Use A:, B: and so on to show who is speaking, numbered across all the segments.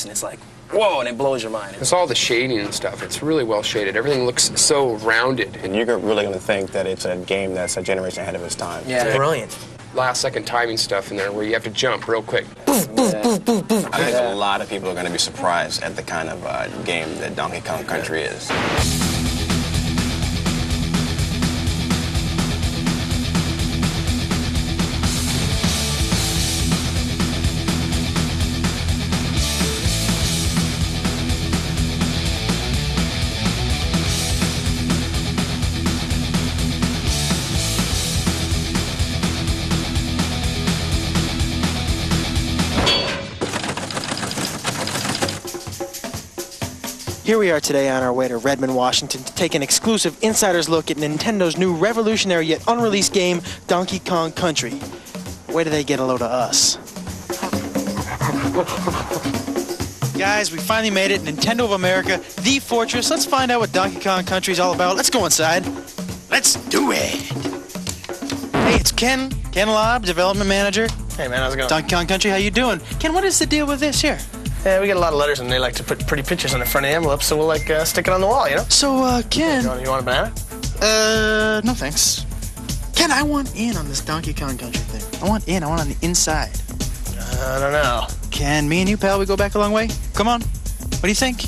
A: and it's like, whoa, and it blows your mind.
B: It's all the shading and stuff. It's really well shaded. Everything looks so rounded.
C: And you're really going to think that it's a game that's a generation ahead of its time.
A: Yeah,
B: Yeah.
A: brilliant.
B: Last-second timing stuff in there where you have to jump real quick.
C: I think a lot of people are going to be surprised at the kind of game that Donkey Kong Country is.
D: Here we are today on our way to Redmond, Washington to take an exclusive insider's look at Nintendo's new revolutionary yet unreleased game, Donkey Kong Country. Where do they get a load of us? Guys, we finally made it. Nintendo of America, the fortress. Let's find out what Donkey Kong Country is all about. Let's go inside. Let's do it. Hey, it's Ken Lobb, development manager.
A: Hey, man, how's it going?
D: Donkey Kong Country, how you doing? Ken, what is the deal with this here?
A: Yeah, we get a lot of letters, and they like to put pretty pictures on the front of the envelope, so we'll, stick it on the wall, you know?
D: So, Ken...
A: You want a banana?
D: No thanks. Ken, I want in on this Donkey Kong Country thing. I want on the inside.
A: I don't know.
D: Ken, me and you, pal, we go back a long way? Come on. What do you think?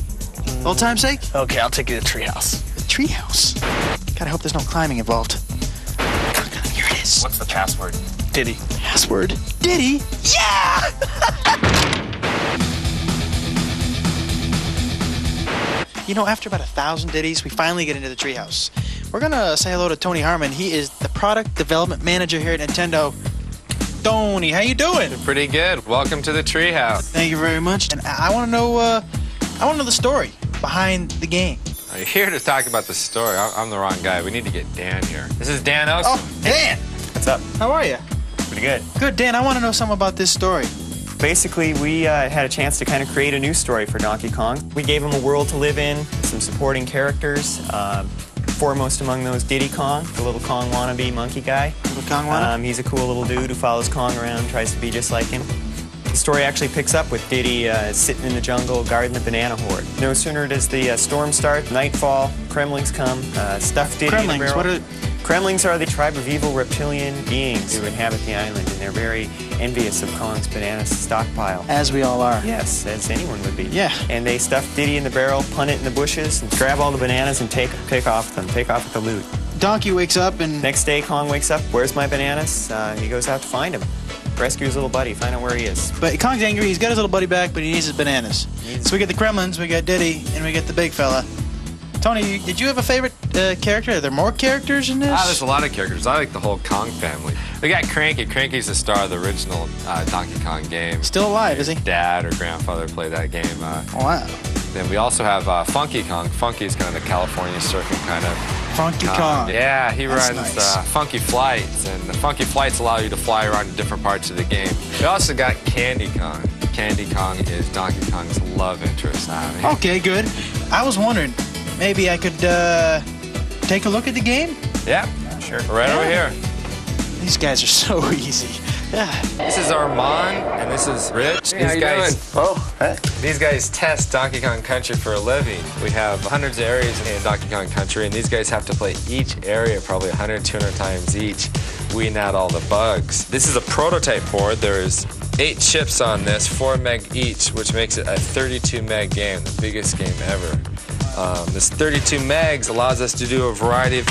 D: Old time's sake?
A: Okay, I'll take you to the treehouse.
D: The treehouse? God, I hope there's no climbing involved. Here it is.
C: What's the password?
A: Diddy.
D: Password? Diddy? Yeah! You know, after about 1,000 ditties, we finally get into the treehouse. We're gonna say hello to Tony Harmon. He is the product development manager here at Nintendo. Tony, how you doing?
E: Pretty good. Welcome to the treehouse.
D: Thank you very much. And I want to know, the story behind the game.
E: Are you here to talk about the story? I'm the wrong guy. We need to get Dan here. This is Dan Oaks.
D: Oh, Dan!
C: What's up?
D: How are you?
C: Pretty good.
D: Good, Dan. I want to know something about this story.
F: Basically, we had a chance to kind of create a new story for Donkey Kong. We gave him a world to live in, some supporting characters, foremost among those Diddy Kong, the little Kong wannabe monkey guy.
D: Little Kong wannabe?
F: He's a cool little dude who follows Kong around, tries to be just like him. The story actually picks up with Diddy sitting in the jungle guarding the banana horde. No sooner does the storm start, nightfall, Kremlings come, stuff Diddy in the barrel.
D: What are...
F: Kremlings are the tribe of evil reptilian beings who inhabit the island, and they're very envious of Kong's banana stockpile.
D: As we all are.
F: Yes, as anyone would be.
D: Yeah.
F: And they stuff Diddy in the barrel, punt it in the bushes, and grab all the bananas and take off with them, take off with the loot.
D: Donkey wakes up and...
F: Next day, Kong wakes up, where's my bananas? He goes out to find him. Rescue his little buddy, find out where he is.
D: But Kong's angry, he's got his little buddy back, but he needs his bananas. So we get the Kremlins, we got Diddy, and we get the big fella. Tony, did you have a favorite character? Are there more characters in this?
E: There's a lot of characters. I like the whole Kong family. We got Cranky. Cranky's the star of the original Donkey Kong game.
D: Still alive, is he?
E: Dad or grandfather played that game.
D: Wow.
E: Then we also have Funky Kong. Funky is kind of the California surfing kind of
D: Funky Kong.
E: Yeah, he
D: That's
E: runs
D: nice.
E: Funky Flights, and the Funky Flights allow you to fly around to different parts of the game. We also got Candy Kong. Candy Kong is Donkey Kong's love interest.
D: Okay, good. I was wondering, maybe I could take a look at the game?
E: Yeah, sure. Right over here.
D: These guys are so easy. Yeah.
E: This is Armand, and this is Rich.
B: Hey, how you doing?
C: Oh, hey.
E: These guys test Donkey Kong Country for a living. We have hundreds of areas in Donkey Kong Country, and these guys have to play each area probably 100, 200 times each, weeding out all the bugs. This is a prototype board. There's 8 chips on this, 4 meg each, which makes it a 32 meg game, the biggest game ever. This 32 megs allows us to do a variety of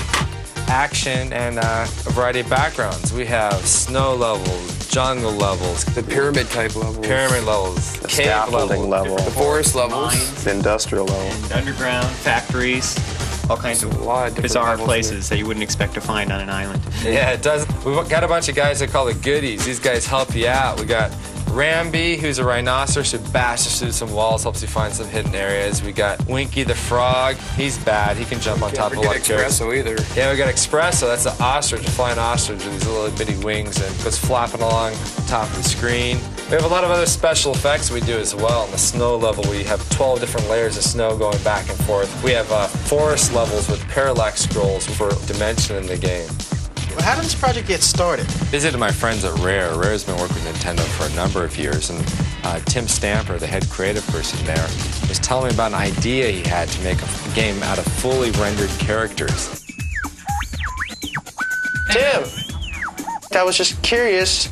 E: action and a variety of backgrounds. We have snow levels, jungle levels,
B: The pyramid type levels.
E: pyramid levels,
C: The
E: cave
C: scaffolding level.
B: The forest levels.
C: The industrial level.
F: And underground, factories, all kinds
B: A lot of
F: of
B: different
F: bizarre
B: levels
F: places that you wouldn't expect to find on an island.
E: Yeah, it does. We've got a bunch of guys that call it goodies. These guys help you out. We got Ramby, who's a rhinoceros who bashes through some walls, helps you find some hidden areas. We got Winky the frog. He's bad. He can jump on top of a lot of chairs.
B: Espresso either.
E: Yeah, we got Espresso. That's an ostrich, a flying ostrich with these little bitty wings and goes flapping along top of the screen. We have a lot of other special effects we do as well. On the snow level, we have 12 different layers of snow going back and forth. We have forest levels with parallax scrolls for dimension in the game.
D: Well, how did this project get started?
E: Visited my friends at Rare. Rare's been working with Nintendo for a number of years, and Tim Stamper, the head creative person there, was telling me about an idea he had to make a game out of fully rendered characters.
A: Tim, I was just curious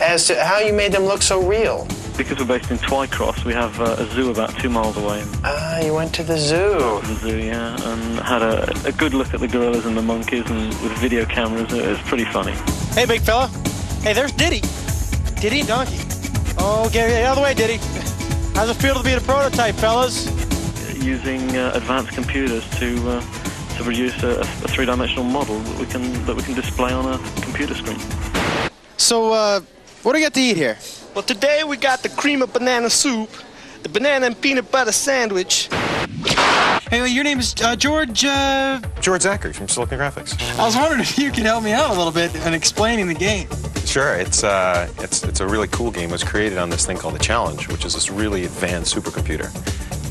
A: as to how you made them look so real.
G: Because we're based in Twycross, we have a zoo about 2 miles away.
A: Ah, you went to the zoo.
G: The zoo, yeah, and had a good look at the gorillas and the monkeys, and with video cameras, it was pretty funny.
D: Hey, big fella. Hey, there's Diddy. Diddy and Donkey. Oh, get out of the way, Diddy. How's it feel to be the prototype, fellas?
G: Using advanced computers to produce a three-dimensional model that we can display on a computer screen.
D: So, what do we got to eat here?
A: Well, today we got the cream of banana soup, the banana and peanut butter sandwich.
D: Hey, well, your name is George,
H: George Zachary from Silicon Graphics.
D: I was wondering if you could help me out a little bit in explaining the game.
H: Sure, it's a really cool game. It was created on this thing called the Challenge, which is this really advanced supercomputer.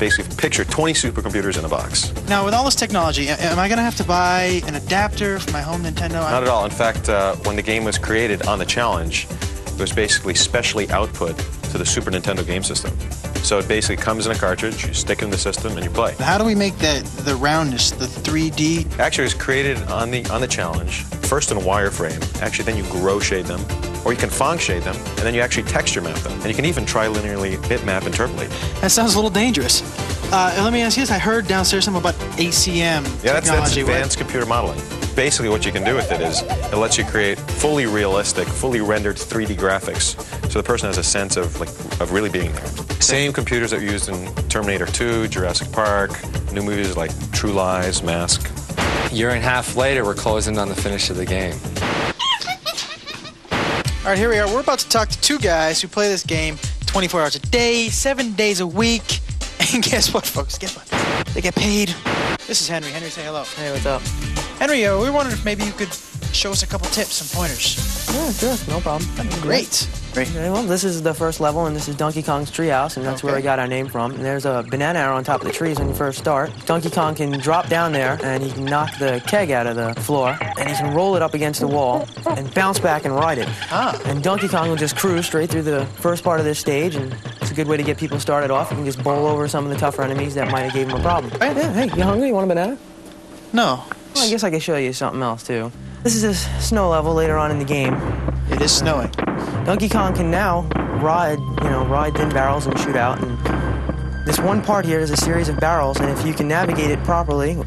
H: Basically, picture 20 supercomputers in a box.
D: Now, with all this technology, am I going to have to buy an adapter for my home Nintendo?
H: Not at all. In fact, when the game was created on the Challenge, it was basically specially output to the Super Nintendo game system. So it basically comes in a cartridge, you stick it in the system, and you play.
D: How do we make the roundness, the 3D?
H: Actually, it was created on the Challenge, first in wireframe. Actually, then you grow shade them, or you can Phong shade them, and then you actually texture map them. And you can even tri-linearly bitmap interpolate.
D: That sounds a little dangerous. Let me ask you this. I heard downstairs something about ACM
H: Yeah,
D: technology.
H: that's advanced computer modeling. Basically, what you can do with it is it lets you create fully realistic, fully rendered 3D graphics, so the person has a sense of really being there. Same computers that were used in Terminator 2, Jurassic Park, new movies like True Lies, Mask.
E: A year and a half later, we're closing on the finish of the game.
D: All right, here we are. We're about to talk to two guys who play this game 24 hours a day, 7 days a week. And guess what, folks? Guess what? They get paid. This is Henry. Henry, say hello.
I: Hey, what's up?
D: Henry, we were wondering if maybe you could show us a couple tips, some pointers.
I: Yeah, sure, no problem.
D: That'd be great.
I: Okay, well, this is the first level, and this is Donkey Kong's treehouse, and that's where we got our name from. And there's a banana arrow on top of the trees when you first start. Donkey Kong can drop down there, and he can knock the keg out of the floor, and he can roll it up against the wall and bounce back and ride it. And Donkey Kong will just cruise straight through the first part of this stage, and it's a good way to get people started off. You can just bowl over some of the tougher enemies that might have gave him a problem. Yeah, hey, you hungry? You want a banana?
D: No.
I: Well, I guess I could show you something else, too. This is a snow level later on in the game.
D: It is snowing.
I: Donkey Kong can now ride thin barrels and shoot out. And this one part here is a series of barrels, and if you can navigate it properly,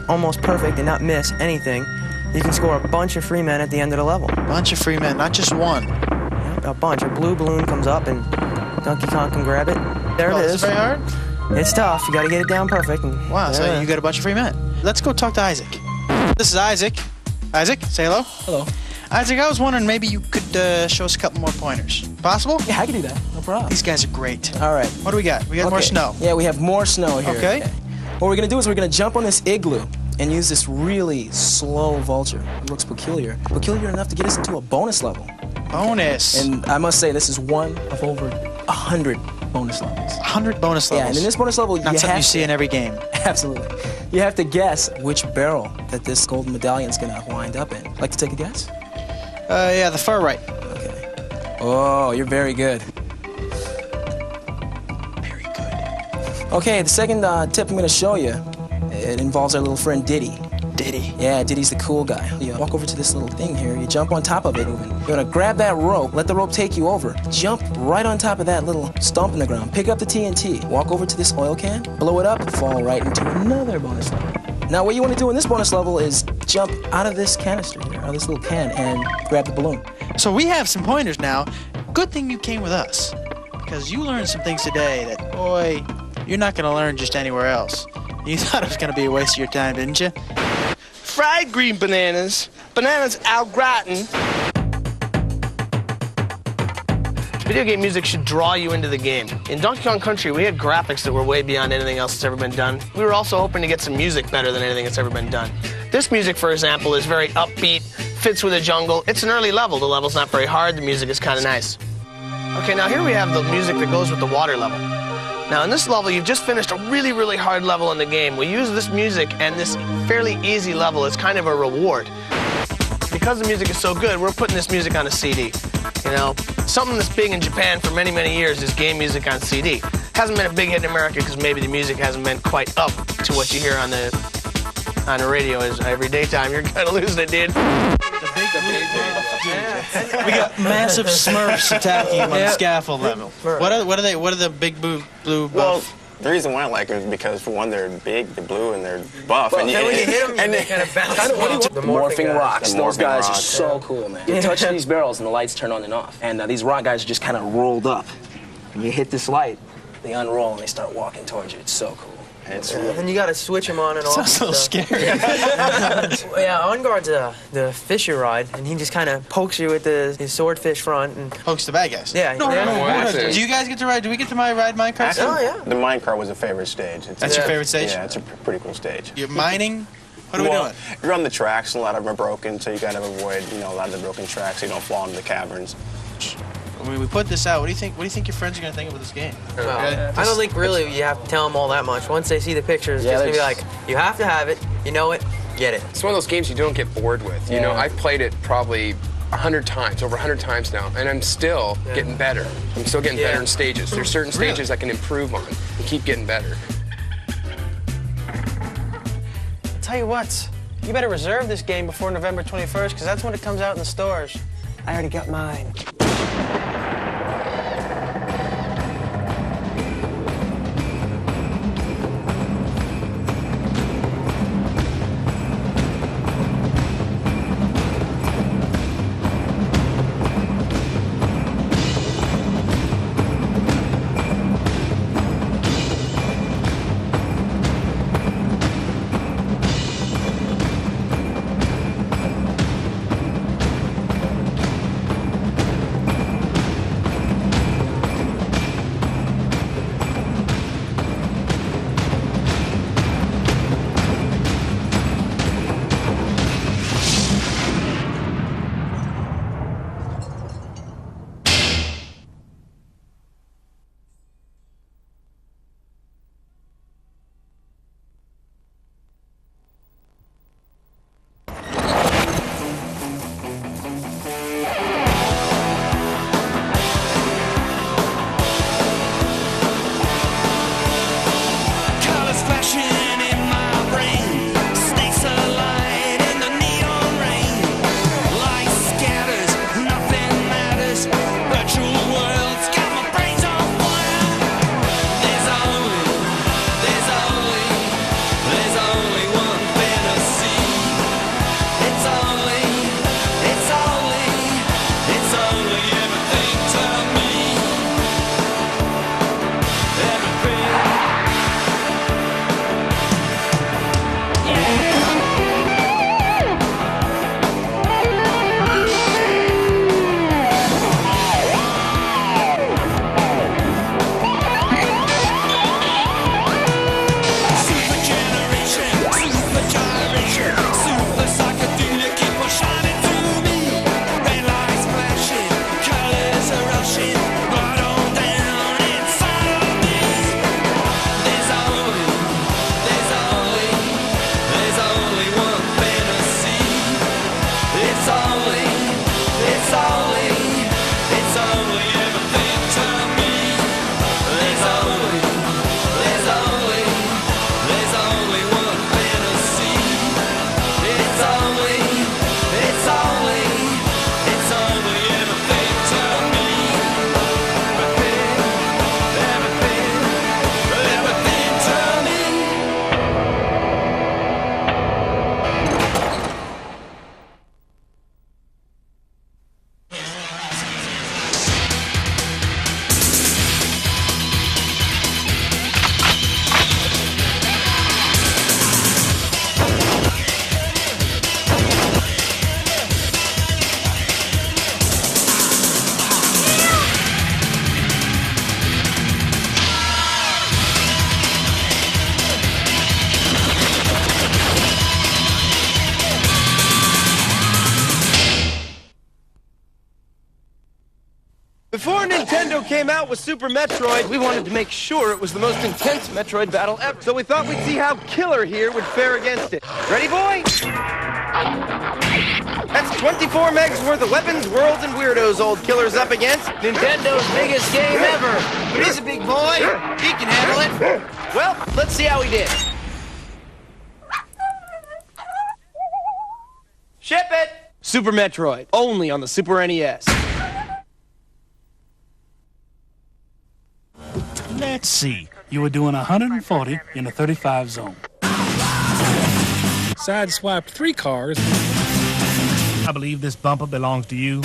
I: almost perfect, and not miss anything, you can score a bunch of free men at the end of the level.
D: Bunch of free men, not just one.
I: Yep, a bunch. A blue balloon comes up, and Donkey Kong can grab it. There it is.
D: Is it very hard?
I: It's tough. You got to get it down perfect. And
D: Wow, so
I: there it
D: you
I: is.
D: got a bunch of free men. Let's go talk to Isaac. This is Isaac. Isaac, say hello.
J: Hello.
D: Isaac, I was wondering maybe you could show us a couple more pointers. Possible?
J: Yeah, I can do that. No problem.
D: These guys are great.
J: All right.
D: What do we got? We got more
J: Okay.
D: snow.
J: Yeah, we have more snow here.
D: Okay.
J: What we're gonna do is we're gonna jump on this igloo and use this really slow vulture. It looks peculiar. Peculiar enough to get us into a bonus level.
D: Bonus.
J: And I must say, this is one of over 100 bonus levels.
D: 100 bonus levels.
J: Yeah, and in this bonus level,
D: Not
J: you
D: something
J: have
D: you see in every game.
J: Absolutely. You have to guess which barrel that this golden medallion's gonna wind up in. Like to take a guess?
D: Yeah, the far right.
J: Okay. Oh, you're very good.
D: Very good.
J: Okay, the second tip I'm gonna show you, it involves our little friend Diddy.
D: Diddy.
J: Yeah, Diddy's the cool guy. You walk over to this little thing here, you jump on top of it, you're gonna grab that rope, let the rope take you over, jump right on top of that little stump in the ground, pick up the TNT, walk over to this oil can, blow it up, fall right into another bonus level. Now what you wanna do in this bonus level is jump out of this canister here, out of this little can, and grab the balloon.
D: So we have some pointers now. Good thing you came with us, because you learned some things today that, boy, you're not going to learn just anywhere else. You thought it was going to be a waste of your time, didn't you?
A: Fried green bananas, bananas au gratin. Video game music should draw you into the game. In Donkey Kong Country, we had graphics that were way beyond anything else that's ever been done. We were also hoping to get some music better than anything that's ever been done. This music, for example, is very upbeat, fits with the jungle. It's an early level. The level's not very hard. The music is kind of nice. Okay, now here we have the music that goes with the water level. Now, in this level, you've just finished a really, really hard level in the game. We use this music and this fairly easy level as kind of a reward. Because the music is so good, we're putting this music on a CD. You know, something that's big in Japan for many, many years is game music on CD. Hasn't been a big hit in America because maybe the music hasn't been quite up to what you hear on the radio is every daytime. You're kind of losing it, dude.
D: We got massive Smurfs attacking him on the scaffold level. What are the big blue buff?
C: Well, the reason why I like them is because, for one, they're big, they're blue, and they're buff.
J: Well,
C: and
J: then when you
A: hit them, they kind of bounce.
J: The morphing rocks.
C: The
J: Those
C: morphing
J: guys are
C: rocks.
J: so cool, man. You touch these barrels and the lights turn on and off. And these rock guys are just kind of rolled up. When you hit this light, they unroll and they start walking towards you. It's so cool.
C: It's
I: And you got to switch them on and off.
D: Sounds a little scary.
I: Yeah, On Guard's the fisher ride, and he just kind of pokes you with his swordfish front. And
D: Pokes the bad guys.
I: Yeah.
D: No, do you guys get to ride? Do we get to ride minecart?
I: Oh, yeah.
C: The minecart was a favorite stage.
D: That's your favorite stage?
C: Yeah, it's a pretty cool stage.
D: You're mining? What are we doing?
C: You're on the tracks, and a lot of them are broken, so you gotta avoid, a lot of the broken tracks so you don't fall into the caverns.
D: When we put this out, what do you think? What do you think your friends are gonna think about this game?
I: Well, I don't think really you have to tell them all that much. Once they see the pictures, it's just gonna be like, you have to have it, you know it, get it.
B: It's one of those games you don't get bored with. You know, I've played it probably 100 times, over 100 times now, and I'm still getting better. I'm still getting better in stages. There's certain stages I can improve on and keep getting better.
A: I'll tell you what, you better reserve this game before November 21st, because that's when it comes out in the stores. I already got mine.
K: Before Nintendo came out with Super Metroid, we wanted to make sure it was the most intense Metroid battle ever. So we thought we'd see how Killer here would fare against it. Ready, boy? That's 24 megs worth of weapons, worlds, and weirdos old killer's up against.
L: Nintendo's biggest game ever. He's a big boy. He can handle it.
K: Well, let's see how he did. Ship it! Super Metroid, only on the Super NES.
M: Let's see. You were doing 140 in a 35 zone. Sideswiped 3 cars. I believe this bumper belongs to you.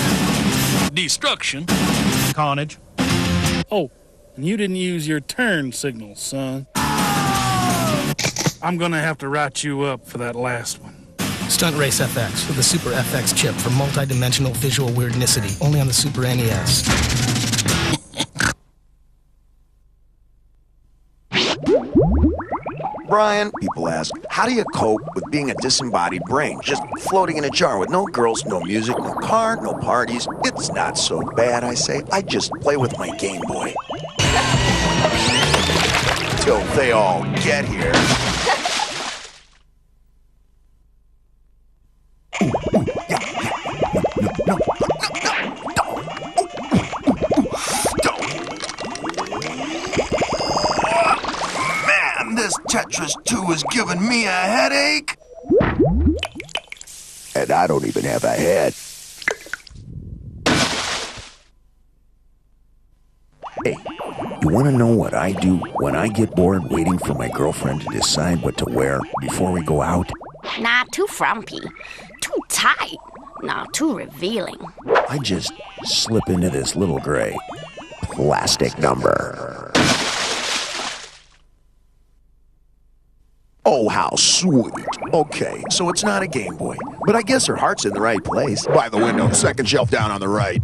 M: Destruction. Carnage. Oh, and you didn't use your turn signal, son. I'm gonna have to write you up for that last one.
N: Stunt Race FX with the Super FX chip for multi-dimensional visual weirdnicity, only on the Super NES.
O: Brian, people ask, how do you cope with being a disembodied brain? Just floating in a jar with no girls, no music, no car, no parties. It's not so bad, I say. I just play with my Game Boy. Till they all get here. Man, this Tetris 2 is giving me a headache. And I don't even have a head. Hey, you want to know what I do when I get bored waiting for my girlfriend to decide what to wear before we go out?
P: Not too frumpy, too tight, not too revealing.
O: I just slip into this little gray plastic number. Oh, how sweet. Okay, so it's not a Game Boy, but I guess her heart's in the right place. By the window, second shelf down on the right.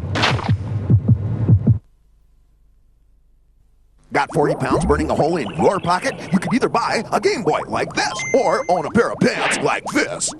O: Got 40 pounds burning a hole in your pocket? You could either buy a Game Boy like this or own a pair of pants like this.